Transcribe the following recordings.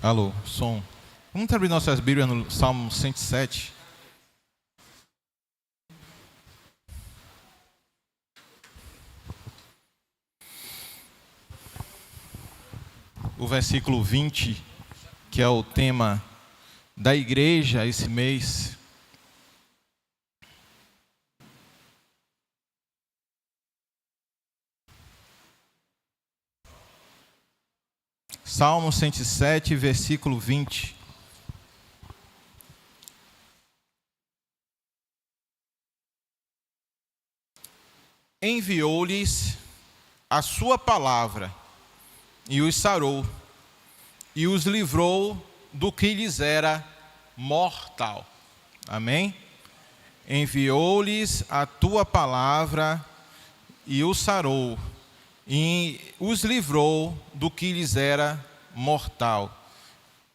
Alô, som. Vamos abrir nossas Bíblias no Salmo 107. O versículo 20, que é o tema da igreja esse mês. Salmo 107, versículo 20. Enviou-lhes a sua palavra e os sarou, e os livrou do que lhes era mortal. Amém? Enviou-lhes a tua palavra e os sarou, e os livrou do que lhes era mortal.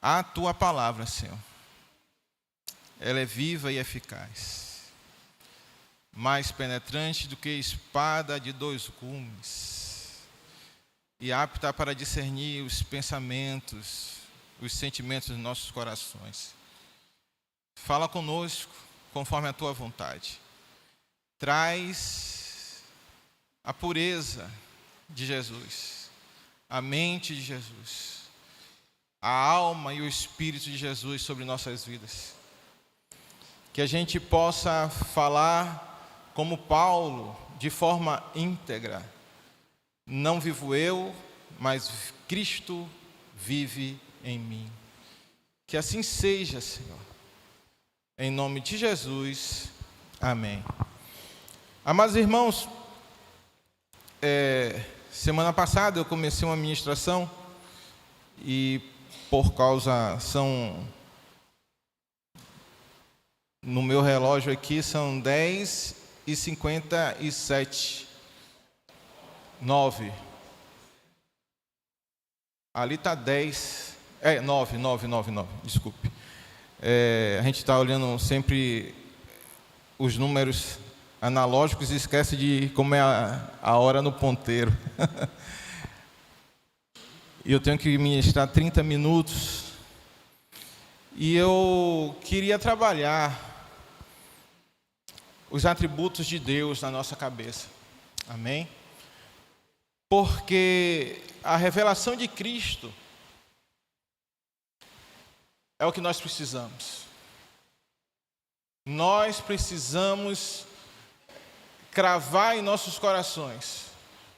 A tua palavra, Senhor, ela é viva e eficaz, mais penetrante do que espada de dois gumes, e apta para discernir os pensamentos, os sentimentos dos nossos corações. Fala conosco conforme a tua vontade. Traz a pureza de Jesus, a mente de Jesus, a alma e o espírito de Jesus sobre nossas vidas. Que a gente possa falar como Paulo, de forma íntegra. Não vivo eu, mas Cristo vive em mim. Que assim seja, Senhor. Em nome de Jesus. Amém. Amados irmãos, semana passada eu comecei uma ministração e no meu relógio aqui são 10h57. 9. Ali está 10. 9, desculpe. A gente está olhando sempre os números analógicos e esquece de como é a hora no ponteiro. E eu tenho que ministrar 30 minutos. E eu queria trabalhar os atributos de Deus na nossa cabeça. Amém? Porque a revelação de Cristo é o que nós precisamos. Nós precisamos cravar em nossos corações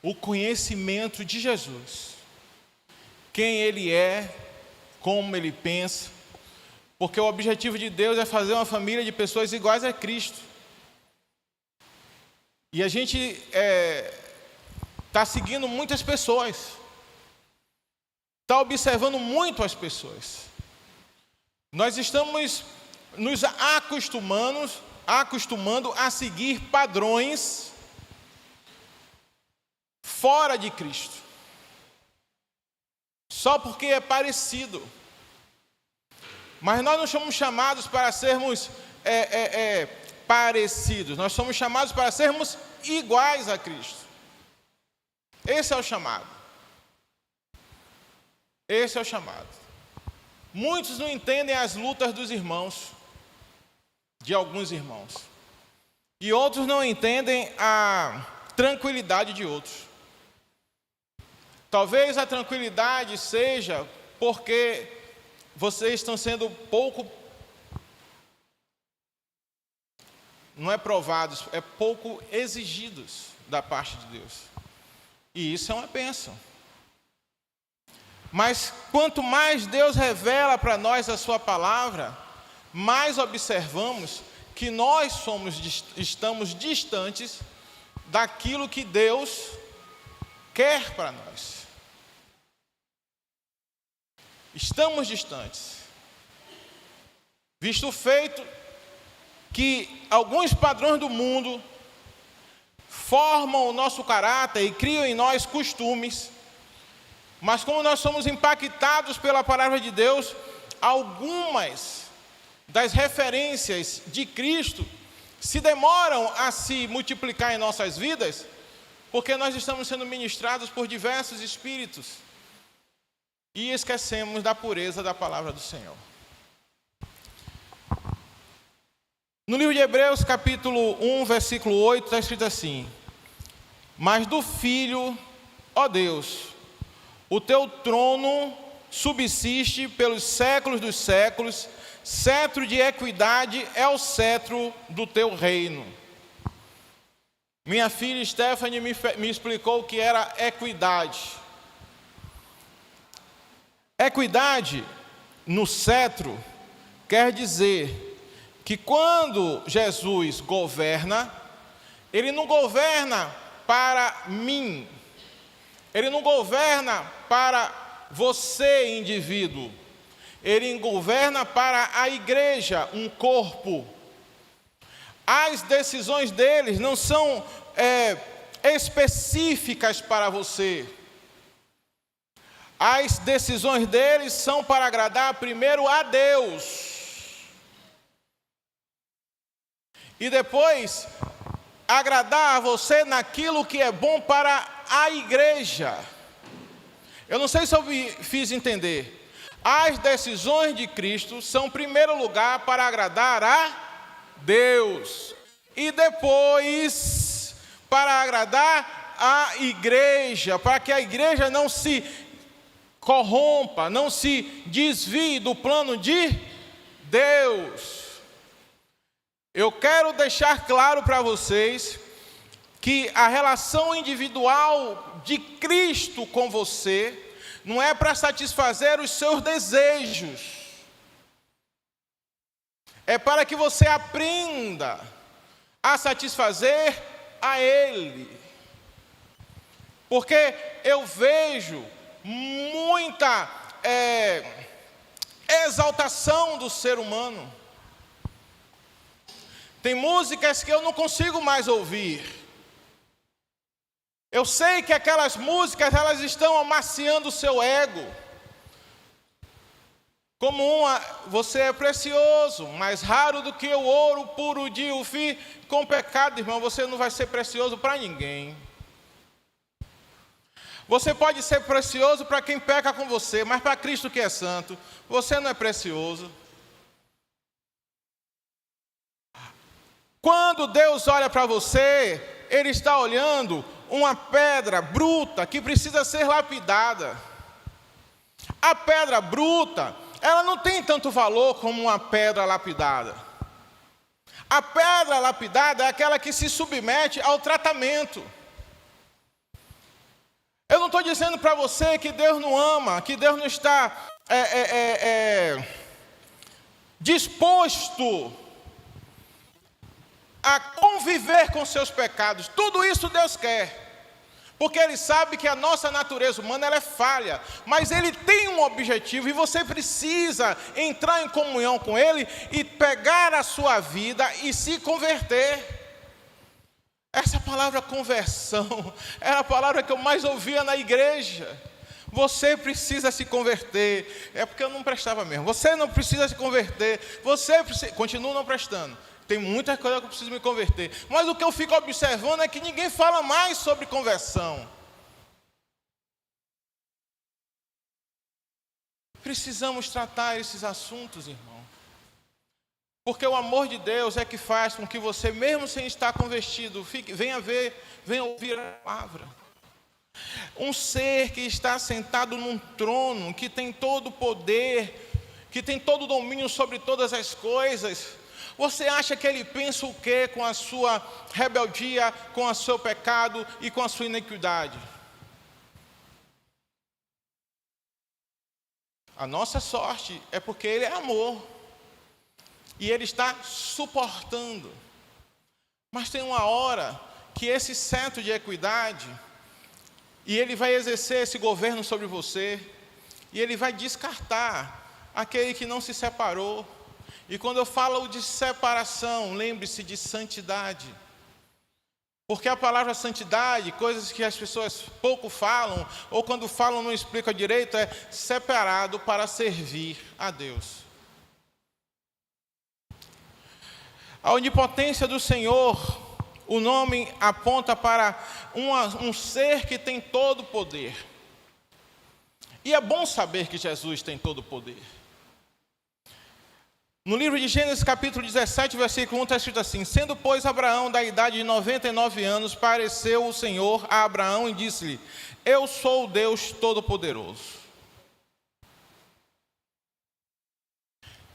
o conhecimento de Jesus. Quem Ele é, como Ele pensa. Porque o objetivo de Deus é fazer uma família de pessoas iguais a Cristo. E a gente está seguindo muitas pessoas, está observando muito as pessoas. Nós estamos nos acostumando a seguir padrões fora de Cristo, só porque é parecido. Mas nós não somos chamados para sermos parecidos, nós somos chamados para sermos iguais a Cristo. Esse é o chamado. Esse é o chamado. Muitos não entendem as lutas dos irmãos, de alguns irmãos. E outros não entendem a tranquilidade de outros. Talvez a tranquilidade seja porque vocês estão sendo não é provados, é pouco exigidos da parte de Deus. E isso é uma bênção. Mas quanto mais Deus revela para nós a sua palavra, mais observamos que nós estamos distantes daquilo que Deus quer para nós. Estamos distantes. Visto o feito que alguns padrões do mundo formam o nosso caráter e criam em nós costumes, mas como nós somos impactados pela palavra de Deus, algumas das referências de Cristo se demoram a se multiplicar em nossas vidas, porque nós estamos sendo ministrados por diversos espíritos. e esquecemos da pureza da palavra do Senhor. No livro de Hebreus, capítulo 1, versículo 8, está escrito assim: mas do Filho, ó Deus, o teu trono subsiste pelos séculos dos séculos, cetro de equidade é o cetro do teu reino. Minha filha Stephanie me explicou o que era equidade. Equidade no cetro quer dizer que quando Jesus governa, Ele não governa para mim, Ele não governa para você, indivíduo, Ele governa para a igreja, um corpo. As decisões deles não são específicas para você. As decisões deles são para agradar primeiro a Deus. E depois, agradar a você naquilo que é bom para a igreja. Eu não sei se eu fiz entender. As decisões de Cristo são, em primeiro lugar, para agradar a Deus. E depois, para agradar a igreja, para que a igreja não se corrompa, não se desvie do plano de Deus. Eu quero deixar claro para vocês que a relação individual de Cristo com você não é para satisfazer os seus desejos. É para que você aprenda a satisfazer a Ele. Porque eu vejo muita exaltação do ser humano. Tem músicas que eu não consigo mais ouvir. Eu sei que aquelas músicas, elas estão amaciando o seu ego. Como uma, você é precioso, mais raro do que o ouro puro de Ofir. Com pecado, irmão, você não vai ser precioso para ninguém. Você pode ser precioso para quem peca com você, mas para Cristo que é santo, você não é precioso. Quando Deus olha para você, Ele está olhando uma pedra bruta que precisa ser lapidada. A pedra bruta, ela não tem tanto valor como uma pedra lapidada. A pedra lapidada é aquela que se submete ao tratamento. Eu não estou dizendo para você que Deus não ama, que Deus não está disposto a conviver com seus pecados. Tudo isso Deus quer. Porque Ele sabe que a nossa natureza humana ela é falha. Mas Ele tem um objetivo e você precisa entrar em comunhão com Ele e pegar a sua vida e se converter. Essa palavra conversão era a palavra que eu mais ouvia na igreja. Você precisa se converter. É porque eu não prestava mesmo. Você não precisa se converter. Você precisa... Continua não prestando. Tem muita coisa que eu preciso me converter. Mas o que eu fico observando é que ninguém fala mais sobre conversão. Precisamos tratar esses assuntos, irmão. Porque o amor de Deus é que faz com que você, mesmo sem estar convertido, venha ouvir a palavra. Um ser que está sentado num trono, que tem todo o poder, que tem todo o domínio sobre todas as coisas. Você acha que ele pensa o quê com a sua rebeldia, com o seu pecado e com a sua iniquidade? A nossa sorte é porque Ele é amor. E Ele está suportando. Mas tem uma hora que esse cetro de equidade, e Ele vai exercer esse governo sobre você, e Ele vai descartar aquele que não se separou. E quando eu falo de separação, lembre-se de santidade. Porque a palavra santidade, coisas que as pessoas pouco falam, ou quando falam não explicam direito, é separado para servir a Deus. A onipotência do Senhor, o nome aponta para um ser que tem todo o poder. E é bom saber que Jesus tem todo o poder. No livro de Gênesis, capítulo 17, versículo 1, está escrito assim: sendo, pois, Abraão da idade de 99 anos, apareceu o Senhor a Abraão e disse-lhe: eu sou o Deus Todo-Poderoso.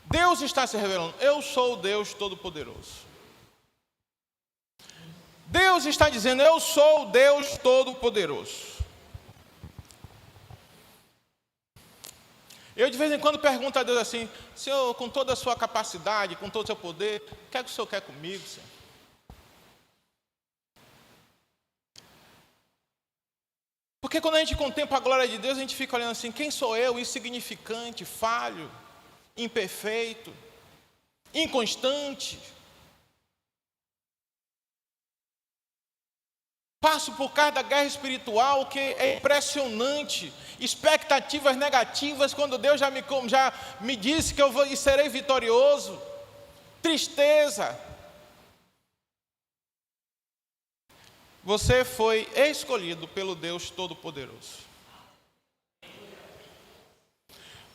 Deus está se revelando: eu sou o Deus Todo-Poderoso. Deus está dizendo: eu sou o Deus Todo-Poderoso. Eu de vez em quando pergunto a Deus assim: Senhor, com toda a sua capacidade, com todo o seu poder, o que é que o Senhor quer comigo, Senhor? Porque quando a gente contempla a glória de Deus, a gente fica olhando assim: quem sou eu? Insignificante, falho, imperfeito, inconstante. Passo por causa da guerra espiritual, que é impressionante. Expectativas negativas, quando Deus já me disse que eu serei vitorioso. Tristeza. Você foi escolhido pelo Deus Todo-Poderoso.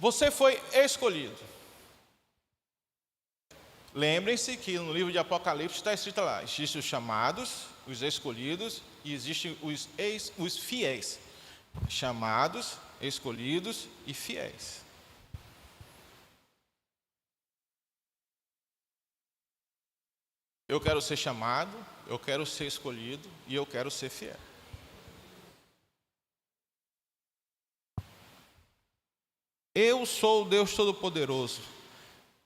Você foi escolhido. Lembrem-se que no livro de Apocalipse está escrito lá: existem os chamados, os escolhidos, e existem os fiéis. Chamados, escolhidos e fiéis. Eu quero ser chamado, eu quero ser escolhido e eu quero ser fiel. Eu sou o Deus Todo-Poderoso.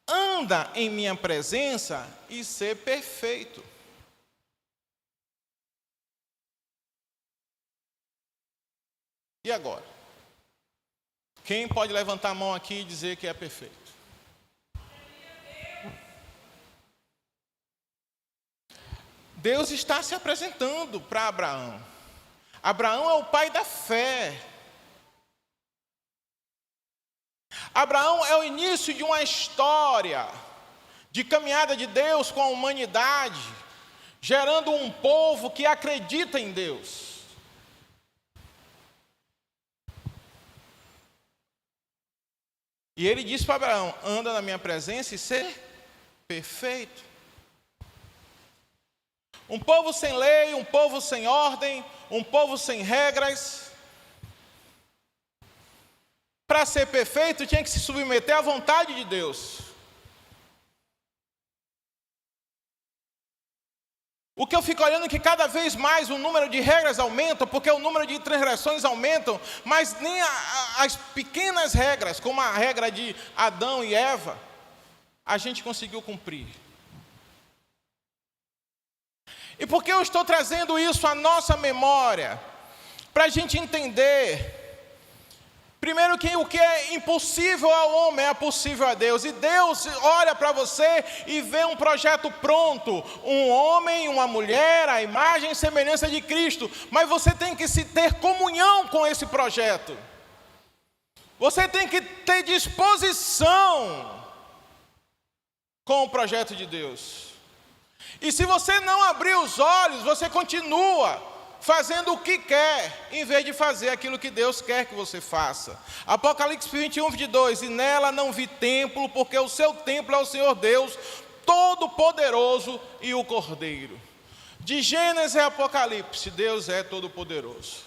Anda em minha presença e ser perfeito. E agora? Quem pode levantar a mão aqui e dizer que é perfeito? Deus está se apresentando para Abraão. Abraão é o pai da fé. Abraão é o início de uma história de caminhada de Deus com a humanidade, gerando um povo que acredita em Deus. E ele disse para Abraão: anda na minha presença e ser perfeito. Um povo sem lei, um povo sem ordem, um povo sem regras. Para ser perfeito, tinha que se submeter à vontade de Deus. O que eu fico olhando é que cada vez mais o número de regras aumenta, porque o número de transgressões aumentam, mas nem as pequenas regras, como a regra de Adão e Eva, a gente conseguiu cumprir. E por que eu estou trazendo isso à nossa memória? Para a gente entender, primeiro, que o que é impossível ao homem é possível a Deus. E Deus olha para você e vê um projeto pronto. Um homem e uma mulher, a imagem e semelhança de Cristo. Mas você tem que ter comunhão com esse projeto. Você tem que ter disposição com o projeto de Deus. E se você não abrir os olhos, você continua fazendo o que quer, em vez de fazer aquilo que Deus quer que você faça. Apocalipse 21, 22, e nela não vi templo, porque o seu templo é o Senhor Deus, Todo-Poderoso e o Cordeiro. De Gênesis a Apocalipse, Deus é Todo-Poderoso.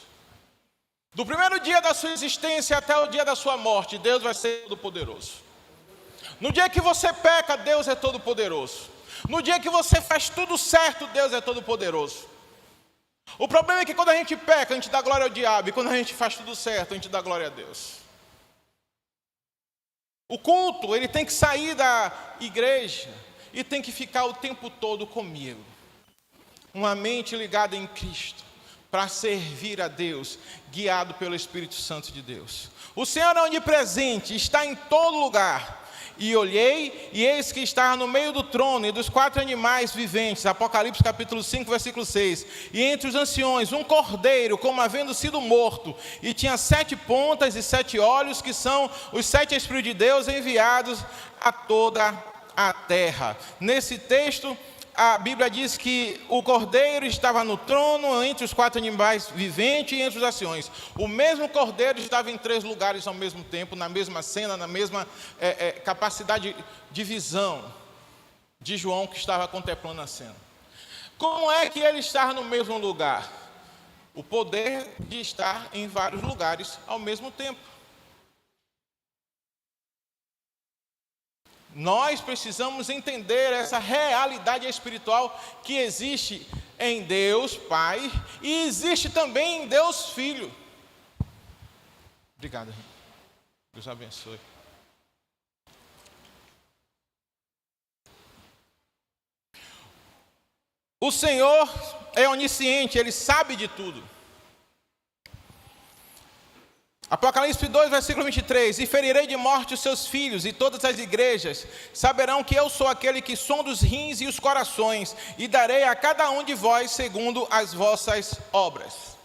Do primeiro dia da sua existência até o dia da sua morte, Deus vai ser Todo-Poderoso. No dia que você peca, Deus é Todo-Poderoso. No dia que você faz tudo certo, Deus é Todo-Poderoso. O problema é que quando a gente peca, a gente dá glória ao diabo. E quando a gente faz tudo certo, a gente dá glória a Deus. O culto, ele tem que sair da igreja e tem que ficar o tempo todo comigo. Uma mente ligada em Cristo, para servir a Deus, guiado pelo Espírito Santo de Deus. O Senhor é onipresente, está em todo lugar. E olhei, e eis que estava no meio do trono e dos 4 animais viventes, Apocalipse capítulo 5, versículo 6, e entre os anciões um cordeiro, como havendo sido morto, e tinha 7 pontas e 7 olhos, que são os 7 Espíritos de Deus enviados a toda a terra. Nesse texto, a Bíblia diz que o Cordeiro estava no trono, entre os 4 animais viventes e entre os anciões. O mesmo Cordeiro estava em 3 lugares ao mesmo tempo, na mesma cena, na mesma capacidade de visão de João, que estava contemplando a cena. Como é que ele estava no mesmo lugar? O poder de estar em vários lugares ao mesmo tempo. Nós precisamos entender essa realidade espiritual que existe em Deus Pai e existe também em Deus Filho. Obrigado, irmão. Deus abençoe. O Senhor é onisciente, Ele sabe de tudo. Apocalipse 2, versículo 23. E ferirei de morte os seus filhos, e todas as igrejas saberão que eu sou aquele que sonda os rins e os corações, e darei a cada um de vós segundo as vossas obras.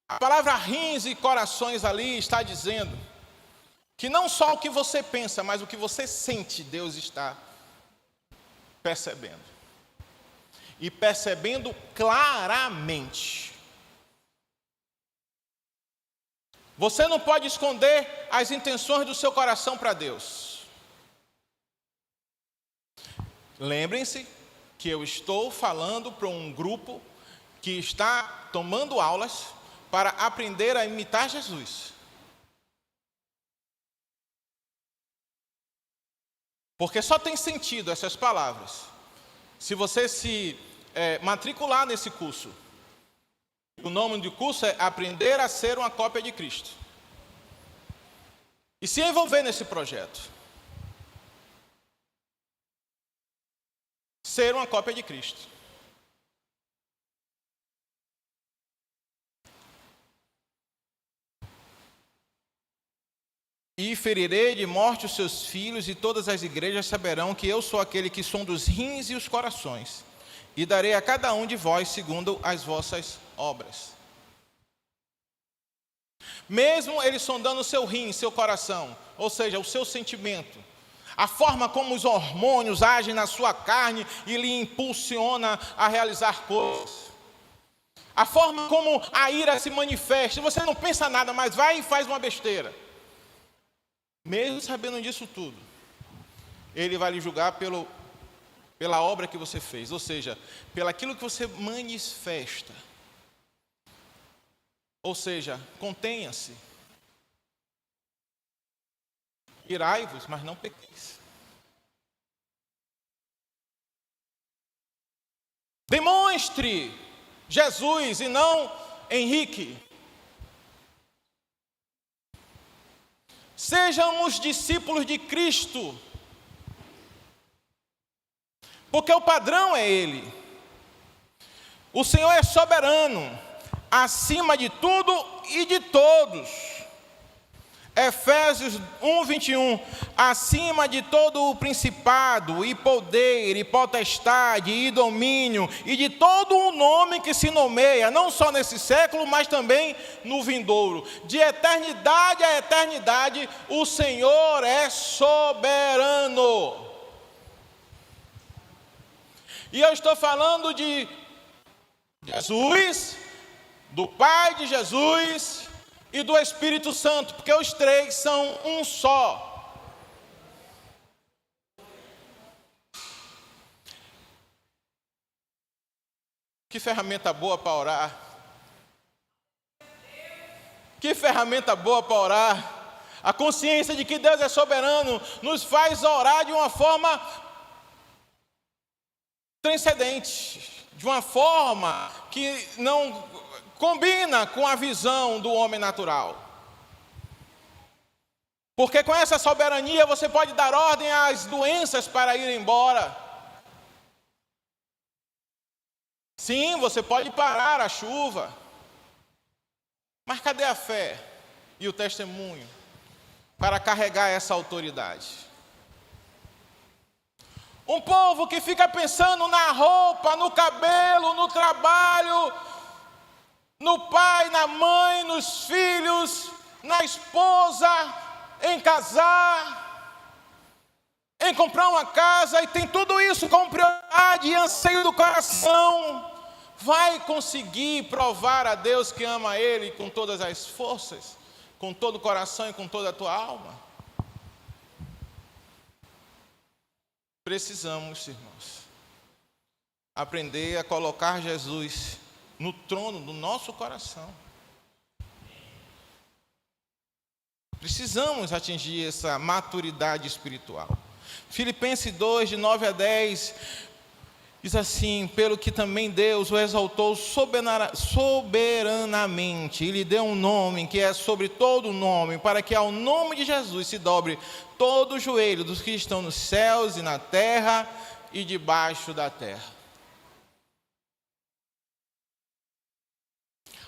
A palavra rins e corações ali está dizendo que não só o que você pensa, mas o que você sente, Deus está percebendo. E percebendo claramente. Você não pode esconder as intenções do seu coração para Deus. Lembrem-se que eu estou falando para um grupo que está tomando aulas para aprender a imitar Jesus. Porque só tem sentido essas palavras se você se matricular nesse curso. O nome do curso é Aprender a Ser uma Cópia de Cristo. E se envolver nesse projeto. Ser uma cópia de Cristo. E ferirei de morte os seus filhos, e todas as igrejas saberão que eu sou aquele que sonda os rins e os corações, e darei a cada um de vós segundo as vossas obras. Mesmo ele sondando o seu rim, seu coração, ou seja, o seu sentimento, a forma como os hormônios agem na sua carne e lhe impulsiona a realizar coisas, a forma como a ira se manifesta, você não pensa nada, mas vai e faz uma besteira. Mesmo sabendo disso tudo, Ele vai lhe julgar pela obra que você fez, ou seja, pelaquilo que você manifesta. Ou seja, contenha-se. Irai-vos, mas não pequeis. Demonstre Jesus e não Henrique. Sejamos discípulos de Cristo, porque o padrão é Ele. O Senhor é soberano, acima de tudo e de todos. Efésios 1, 21. Acima de todo o principado, e poder, e potestade, e domínio, e de todo o nome que se nomeia, não só nesse século, mas também no vindouro. De eternidade a eternidade, o Senhor é soberano. E eu estou falando de Jesus, do Pai de Jesus e do Espírito Santo, porque os 3 são um só. Que ferramenta boa para orar. Que ferramenta boa para orar. A consciência de que Deus é soberano nos faz orar de uma forma transcendente, de uma forma que não combina com a visão do homem natural. Porque com essa soberania você pode dar ordem às doenças para ir embora. Sim, você pode parar a chuva. Mas cadê a fé e o testemunho para carregar essa autoridade? Um povo que fica pensando na roupa, no cabelo, no trabalho, no pai, na mãe, nos filhos, na esposa, em casar. em comprar uma casa e tem tudo isso como prioridade e anseio do coração, vai conseguir provar a Deus que ama Ele com todas as forças, com todo o coração e com toda a tua alma? Precisamos, irmãos, aprender a colocar Jesus no trono do nosso coração. Precisamos atingir essa maturidade espiritual. Filipenses 2, de 9 a 10, diz assim: pelo que também Deus o exaltou soberanamente, e lhe deu um nome que é sobre todo nome, para que ao nome de Jesus se dobre todo o joelho dos que estão nos céus e na terra e debaixo da terra.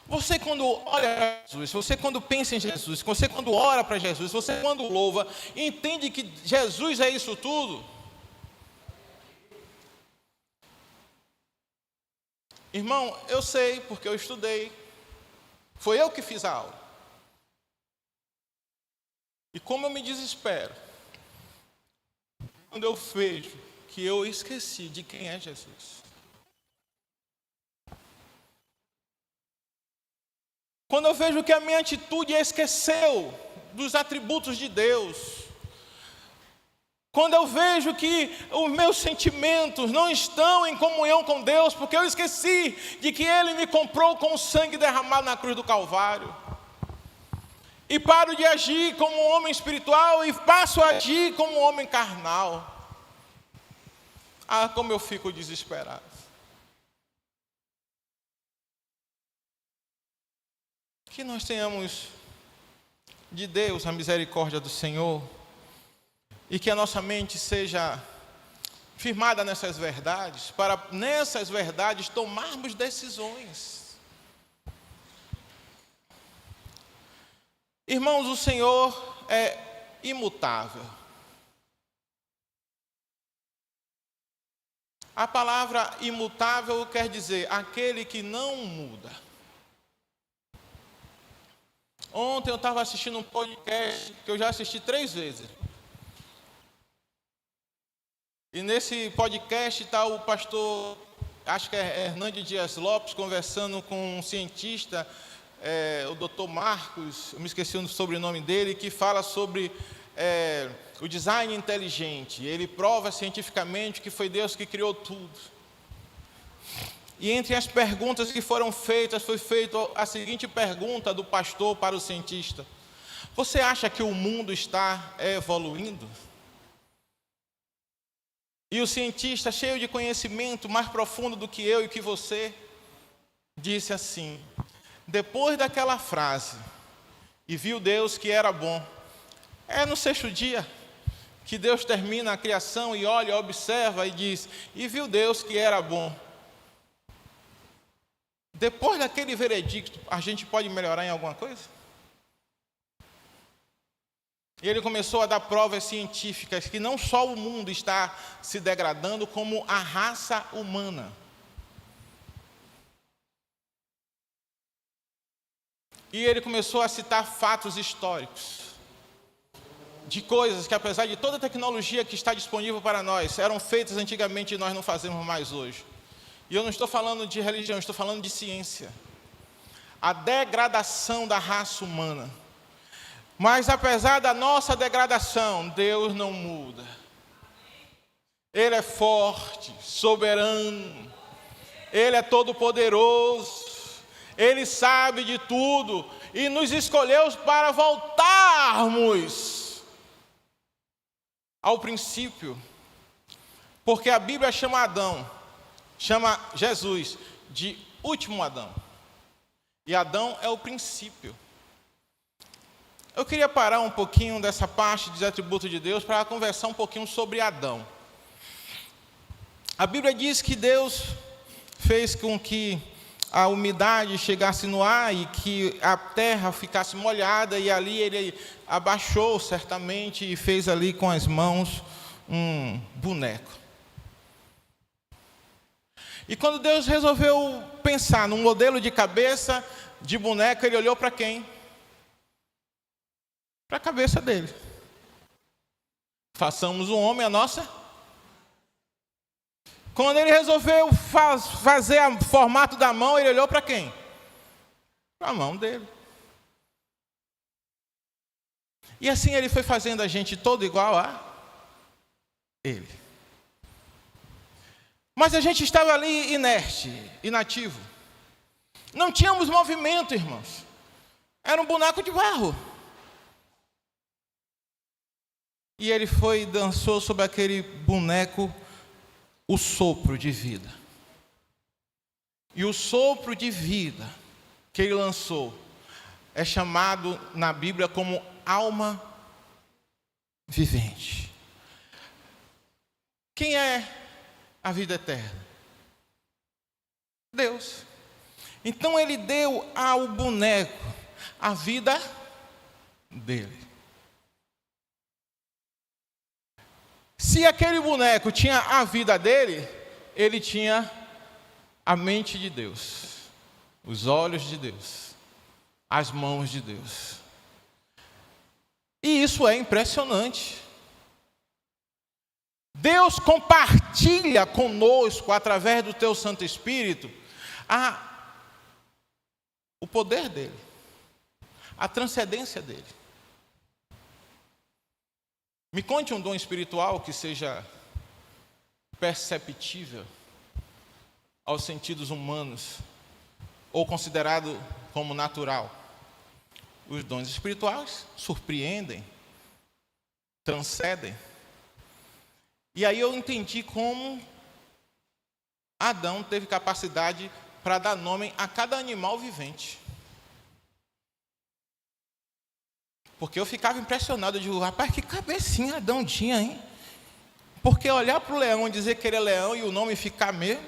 Você quando olha para Jesus, você quando pensa em Jesus, você quando ora para Jesus, você quando louva, entende que Jesus é isso tudo? Irmão, eu sei porque eu estudei, foi eu que fiz a aula. E como eu me desespero quando eu vejo que eu esqueci de quem é Jesus. Quando eu vejo que a minha atitude esqueceu dos atributos de Deus. Quando eu vejo que os meus sentimentos não estão em comunhão com Deus, porque eu esqueci de que Ele me comprou com o sangue derramado na cruz do Calvário. E paro de agir como um homem espiritual e passo a agir como um homem carnal. Ah, como eu fico desesperado. Que nós tenhamos de Deus a misericórdia do Senhor e que a nossa mente seja firmada nessas verdades, para nessas verdades tomarmos decisões. Irmãos, o Senhor é imutável. A palavra imutável quer dizer aquele que não muda. Ontem eu estava assistindo um podcast que eu já assisti 3 vezes. E nesse podcast está o pastor, acho que é Hernandes Dias Lopes, conversando com um cientista, o Dr. Marcos, eu me esqueci o sobrenome dele, que fala sobre o design inteligente. Ele prova cientificamente que foi Deus que criou tudo. E entre as perguntas que foram feitas, foi feita a seguinte pergunta do pastor para o cientista: você acha que o mundo está evoluindo? E o cientista, cheio de conhecimento, mais profundo do que eu e que você, disse assim: depois daquela frase, e viu Deus que era bom, no 6º dia, que Deus termina a criação e olha, observa e diz: e viu Deus que era bom. Depois daquele veredicto, a gente pode melhorar em alguma coisa? E ele começou a dar provas científicas que não só o mundo está se degradando, como a raça humana. E ele começou a citar fatos históricos de coisas que, apesar de toda a tecnologia que está disponível para nós, eram feitas antigamente e nós não fazemos mais hoje. E eu não estou falando de religião, estou falando de ciência. A degradação da raça humana. Mas apesar da nossa degradação, Deus não muda. Ele é forte, soberano. Ele é todo-poderoso. Ele sabe de tudo. E nos escolheu para voltarmos ao princípio. Porque a Bíblia chama Jesus de último Adão. E Adão é o princípio. Eu queria parar um pouquinho dessa parte dos atributos de Deus para conversar um pouquinho sobre Adão. A Bíblia diz que Deus fez com que a umidade chegasse no ar e que a terra ficasse molhada, e ali ele abaixou certamente e fez ali com as mãos um boneco. E quando Deus resolveu pensar num modelo de cabeça de boneco, ele olhou para quem? Para a cabeça dele. Façamos o homem a nossa. Quando ele resolveu fazer o formato da mão, ele olhou para quem? Para a mão dele. E assim ele foi fazendo a gente todo igual a ele. Mas a gente estava ali inerte, inativo. Não tínhamos movimento, irmãos. Era um boneco de barro. E ele foi e dançou sobre aquele boneco o sopro de vida. E o sopro de vida que ele lançou é chamado na Bíblia como alma vivente. Quem é a vida eterna? Deus. Então ele deu ao boneco a vida dele. Se aquele boneco tinha a vida dele, ele tinha a mente de Deus, os olhos de Deus, as mãos de Deus. E isso é impressionante. Deus compartilha conosco, através do teu Santo Espírito, o poder dele, a transcendência dele. Me conte um dom espiritual que seja perceptível aos sentidos humanos ou considerado como natural. Os dons espirituais surpreendem, transcendem. E aí eu entendi como Adão teve capacidade para dar nome a cada animal vivente. Porque eu ficava impressionado, eu digo, rapaz, que cabecinha Adão tinha, hein? Porque olhar para o leão e dizer que ele é leão e o nome ficar mesmo.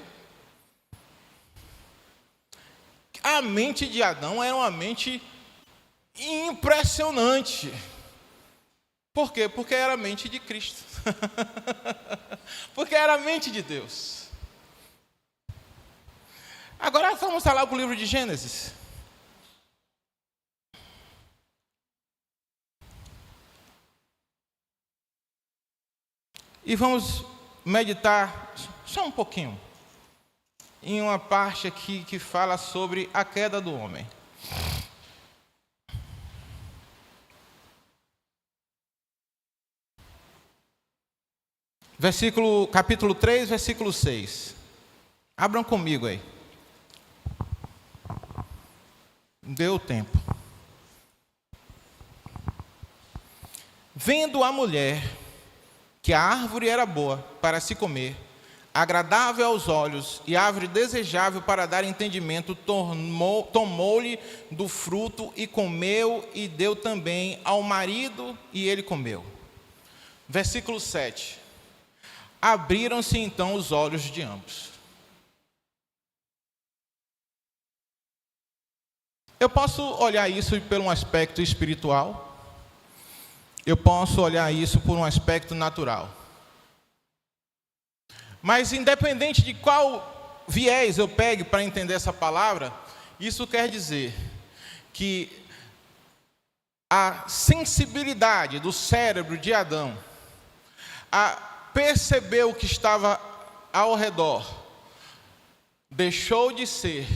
A mente de Adão era uma mente impressionante. Por quê? Porque era a mente de Cristo. Porque era a mente de Deus. Agora vamos falar para o livro de Gênesis. E vamos meditar só um pouquinho em uma parte aqui que fala sobre a queda do homem. Capítulo 3, versículo 6. Abram comigo aí. Deu tempo. Vendo a mulher que a árvore era boa para se comer, agradável aos olhos e árvore desejável para dar entendimento, tomou-lhe do fruto e comeu e deu também ao marido e ele comeu. Versículo 7. Abriram-se então os olhos de ambos. Eu posso olhar isso por um aspecto espiritual. Eu posso olhar isso por um aspecto natural. Mas independente de qual viés eu pegue para entender essa palavra, isso quer dizer que a sensibilidade do cérebro de Adão a perceber o que estava ao redor deixou de ser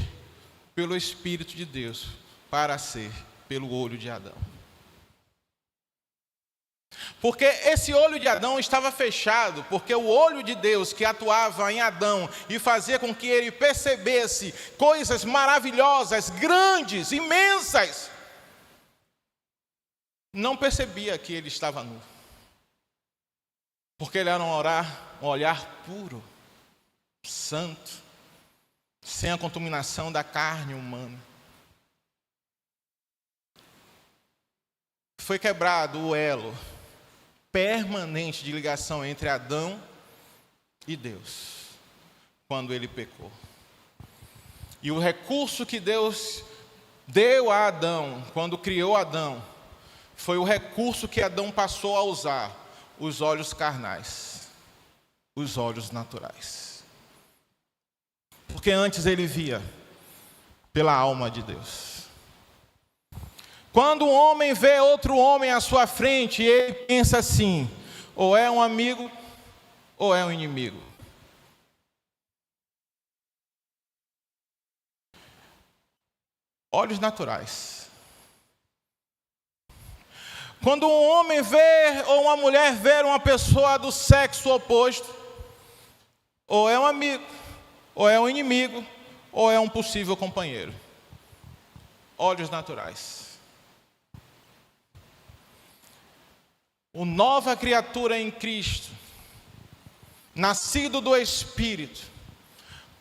pelo Espírito de Deus para ser pelo olho de Adão. Porque esse olho de Adão estava fechado, porque o olho de Deus que atuava em Adão e fazia com que ele percebesse coisas maravilhosas, grandes, imensas, não percebia que ele estava nu. Porque ele era um olhar puro, santo, sem a contaminação da carne humana. Foi quebrado o elo permanente de ligação entre Adão e Deus, quando ele pecou. E o recurso que Deus deu a Adão, quando criou Adão, foi o recurso que Adão passou a usar, os olhos carnais, os olhos naturais. Porque antes ele via pela alma de Deus. Quando um homem vê outro homem à sua frente, ele pensa assim: Ou é um amigo, ou é um inimigo. Olhos naturais. Quando um homem vê ou uma mulher vê uma pessoa do sexo oposto, ou é um amigo, ou é um inimigo, ou é um possível companheiro. Olhos naturais. O nova criatura em Cristo, nascido do Espírito,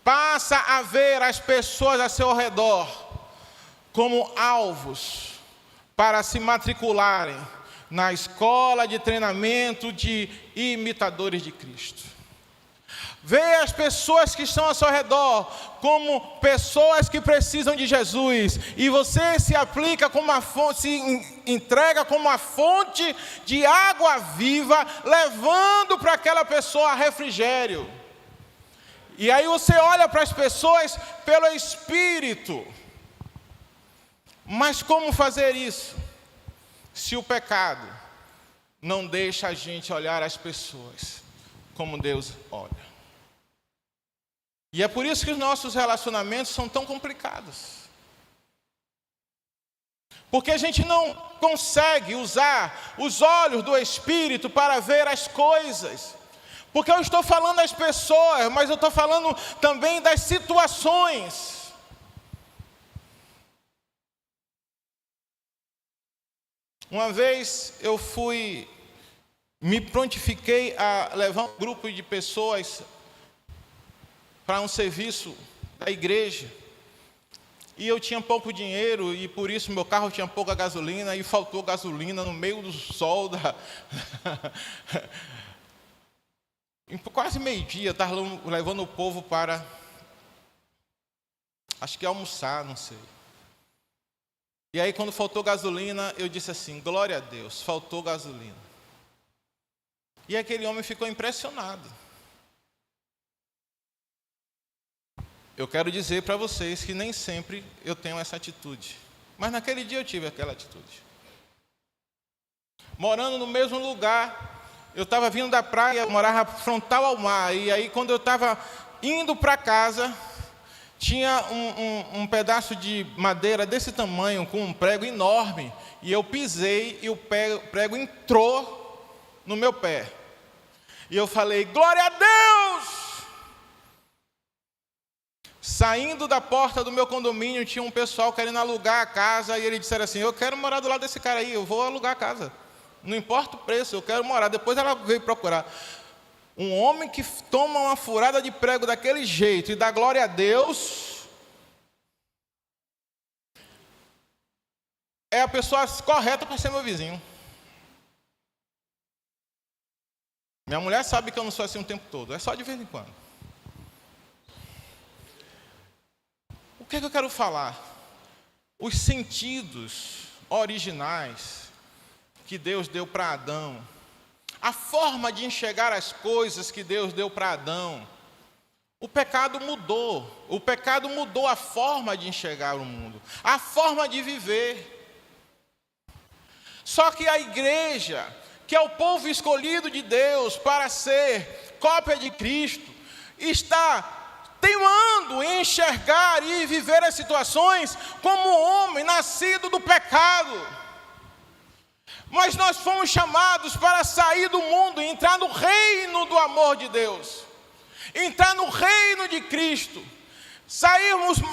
passa a ver as pessoas a seu redor como alvos para se matricularem na escola de treinamento de imitadores de Cristo. Vê as pessoas que estão ao seu redor como pessoas que precisam de Jesus. E você se aplica como uma fonte, se entrega como uma fonte de água viva, levando para aquela pessoa refrigério. E aí você olha para as pessoas pelo Espírito. Mas como fazer isso? Se o pecado não deixa a gente olhar as pessoas como Deus olha. E é por isso que os nossos relacionamentos são tão complicados. Porque a gente não consegue usar os olhos do Espírito para ver as coisas. Porque eu estou falando das pessoas, mas eu estou falando também das situações. Uma vez eu me prontifiquei a levar um grupo de pessoas para um serviço da igreja, e eu tinha pouco dinheiro, e por isso meu carro tinha pouca gasolina, e faltou gasolina no meio do sol, em quase meio-dia, eu estava levando o povo para, acho que almoçar, não sei. E aí quando faltou gasolina, eu disse assim, glória a Deus, faltou gasolina. E aquele homem ficou impressionado. Eu quero dizer para vocês que nem sempre eu tenho essa atitude. Mas naquele dia eu tive aquela atitude. Morando no mesmo lugar, eu estava vindo da praia, eu morava frontal ao mar. E aí quando eu estava indo para casa, tinha um pedaço de madeira desse tamanho, com um prego enorme. E eu pisei e o prego entrou no meu pé. E eu falei, glória a Deus! Saindo da porta do meu condomínio, tinha um pessoal querendo alugar a casa, e eles disseram assim, eu quero morar do lado desse cara aí, eu vou alugar a casa. Não importa o preço, eu quero morar. Depois ela veio procurar. Um homem que toma uma furada de prego daquele jeito e dá glória a Deus, é a pessoa correta para ser meu vizinho. Minha mulher sabe que eu não sou assim o tempo todo, é só de vez em quando. O que é que eu quero falar? Os sentidos originais que Deus deu para Adão, a forma de enxergar as coisas que Deus deu para Adão, o pecado mudou a forma de enxergar o mundo, a forma de viver. Só que a igreja, que é o povo escolhido de Deus para ser cópia de Cristo, está teimando em enxergar e viver as situações como um homem nascido do pecado. Mas nós fomos chamados para sair do mundo e entrar no reino do amor de Deus, entrar no reino de Cristo,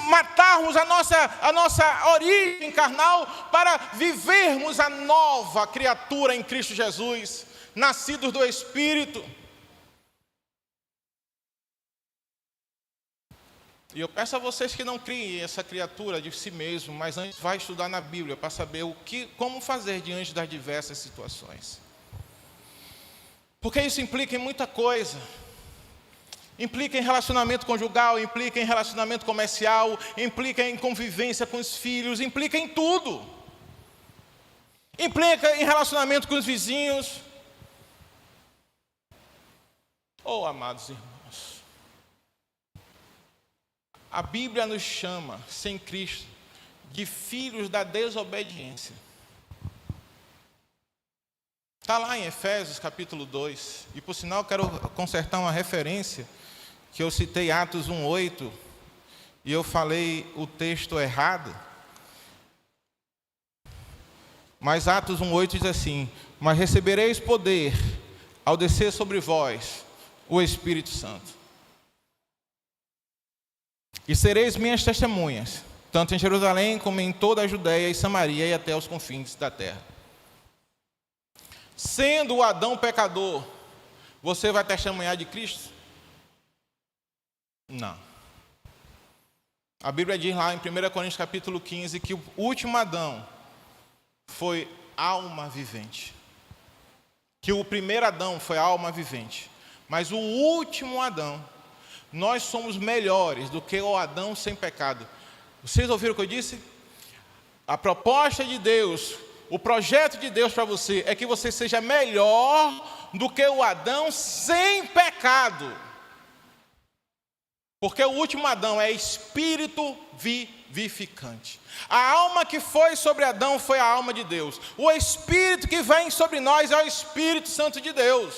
matarmos a nossa origem carnal para vivermos a nova criatura em Cristo Jesus, nascidos do Espírito. E eu peço a vocês que não criem essa criatura de si mesmo, mas antes vai estudar na Bíblia para saber como fazer diante das diversas situações. Porque isso implica em muita coisa. Implica em relacionamento conjugal, implica em relacionamento comercial, implica em convivência com os filhos, implica em tudo. Implica em relacionamento com os vizinhos. Oh, amados irmãos. A Bíblia nos chama, sem Cristo, de filhos da desobediência. Está lá em Efésios capítulo 2. E por sinal quero consertar uma referência, que eu citei Atos 1:8, e eu falei o texto errado. Mas Atos 1:8 diz assim: mas recebereis poder ao descer sobre vós o Espírito Santo. E sereis minhas testemunhas, tanto em Jerusalém como em toda a Judéia e Samaria e até os confins da terra. Sendo o Adão pecador, você vai testemunhar de Cristo? Não. A Bíblia diz lá em 1 Coríntios capítulo 15 que o último Adão foi alma vivente. Que o primeiro Adão foi alma vivente. Mas o último Adão, nós somos melhores do que o Adão sem pecado. Vocês ouviram o que eu disse? A proposta de Deus, o projeto de Deus para você é que você seja melhor do que o Adão sem pecado. Porque o último Adão é espírito vivificante. A alma que foi sobre Adão foi a alma de Deus. O espírito que vem sobre nós é o Espírito Santo de Deus.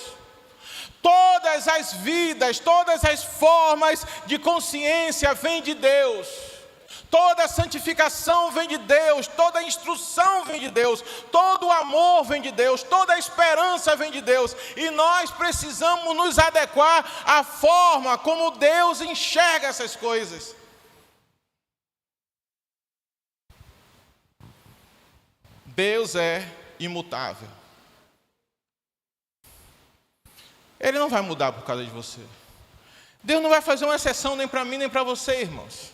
Todas as vidas, todas as formas de consciência vêm de Deus. Toda a santificação vem de Deus, toda a instrução vem de Deus, todo o amor vem de Deus, toda a esperança vem de Deus. E nós precisamos nos adequar à forma como Deus enxerga essas coisas. Deus é imutável. Ele não vai mudar por causa de você. Deus não vai fazer uma exceção nem para mim, nem para você, irmãos.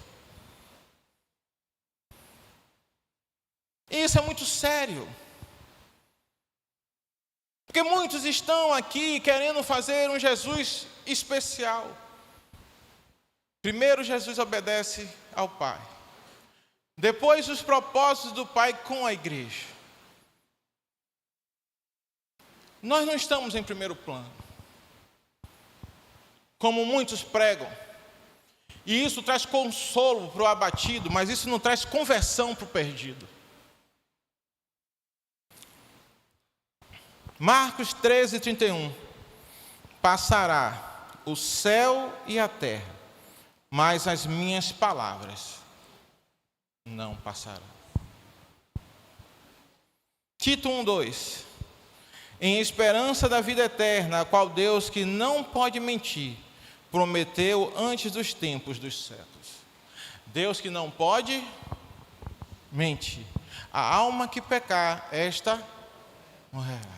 Isso é muito sério. Porque muitos estão aqui querendo fazer um Jesus especial. Primeiro, Jesus obedece ao Pai. Depois, os propósitos do Pai com a igreja. Nós não estamos em primeiro plano, como muitos pregam. E isso traz consolo para o abatido, mas isso não traz conversão para o perdido. Marcos 13:31. Passará o céu e a terra, mas as minhas palavras não passarão. Tito 1:2. Em esperança da vida eterna, a qual Deus, que não pode mentir, prometeu antes dos tempos dos séculos. Deus que não pode mentir. A alma que pecar, esta morrerá.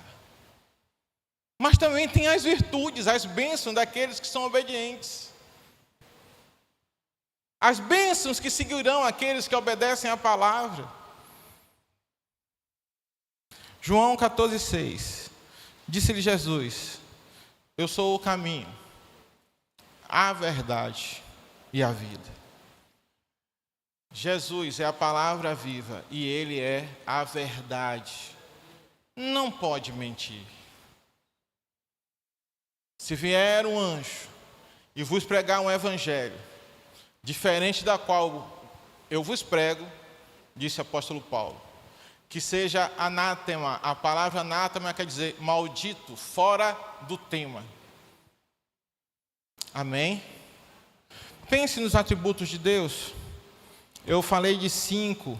Mas também tem as virtudes, as bênçãos daqueles que são obedientes. As bênçãos que seguirão aqueles que obedecem à palavra. João 14:6. Disse-lhe Jesus: eu sou o caminho, a verdade e a vida. Jesus é a palavra viva e Ele é a verdade. Não pode mentir. Se vier um anjo e vos pregar um evangelho diferente da qual eu vos prego, disse o apóstolo Paulo, que seja anátema. A palavra anátema quer dizer maldito, fora do tema. Amém? Pense nos atributos de Deus. Eu falei de 5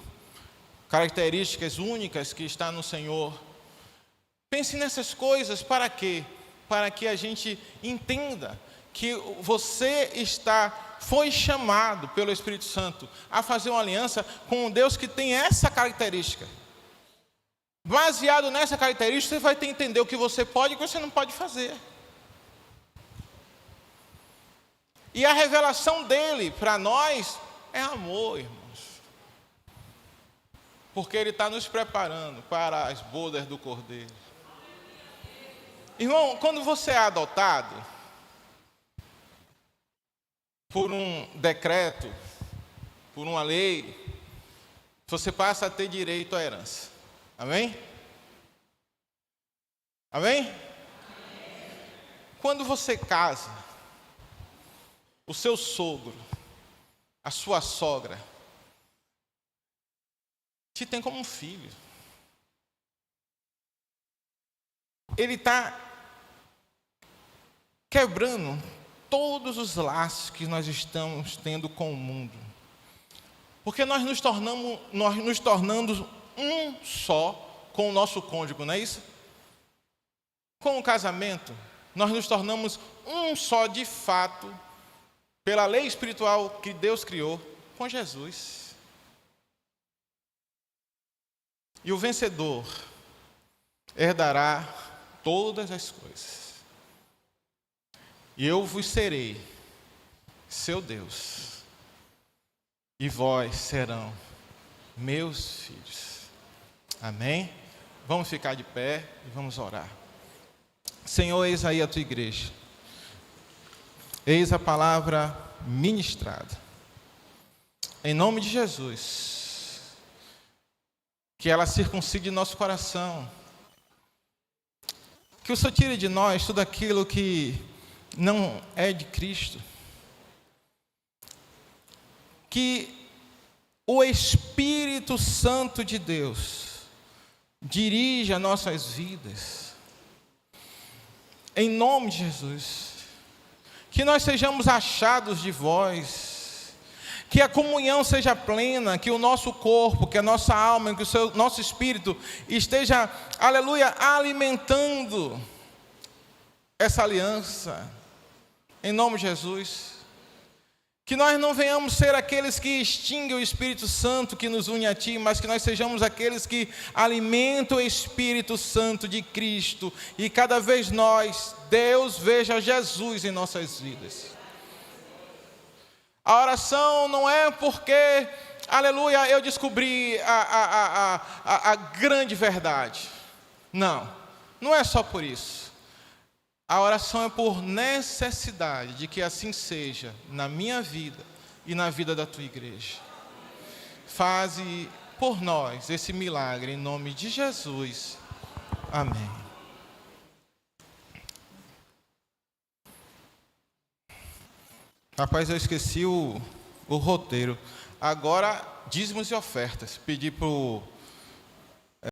características únicas que está no Senhor. Pense nessas coisas para quê? Para que a gente entenda que você foi chamado pelo Espírito Santo a fazer uma aliança com um Deus que tem essa característica. Baseado nessa característica, você vai ter que entender o que você pode e o que você não pode fazer. E a revelação dele para nós é amor, irmãos. Porque ele está nos preparando para as bodas do Cordeiro. Irmão, quando você é adotado por um decreto, por uma lei, você passa a ter direito à herança. Amém? Amém? Amém? Quando você casa, o seu sogro, a sua sogra, te tem como um filho. ele está quebrando todos os laços que nós estamos tendo com o mundo. Porque nós nos tornando um só com o nosso cônjuge, não é isso? Com o casamento, nós nos tornamos um só de fato, pela lei espiritual que Deus criou, com Jesus. E o vencedor herdará todas as coisas. E eu vos serei seu Deus, e vós serão meus filhos. Amém? Vamos ficar de pé e vamos orar. Senhor, eis aí a tua igreja. Eis a palavra ministrada. Em nome de Jesus, que ela circuncide nosso coração. Que o Senhor tire de nós tudo aquilo que não é de Cristo. Que o Espírito Santo de Deus dirija nossas vidas. Em nome de Jesus. Que nós sejamos achados de vós. Que a comunhão seja plena, que o nosso corpo, que a nossa alma, que o nosso espírito esteja, aleluia, alimentando essa aliança. Em nome de Jesus. Que nós não venhamos ser aqueles que extinguem o Espírito Santo que nos une a Ti, mas que nós sejamos aqueles que alimentam o Espírito Santo de Cristo. E cada vez Deus veja Jesus em nossas vidas. A oração não é porque, aleluia, eu descobri a grande verdade. Não é só por isso. A oração é por necessidade de que assim seja na minha vida e na vida da tua igreja. Faze por nós esse milagre em nome de Jesus. Amém. Rapaz, eu esqueci o roteiro. Agora, dízimos e ofertas. Pedi para o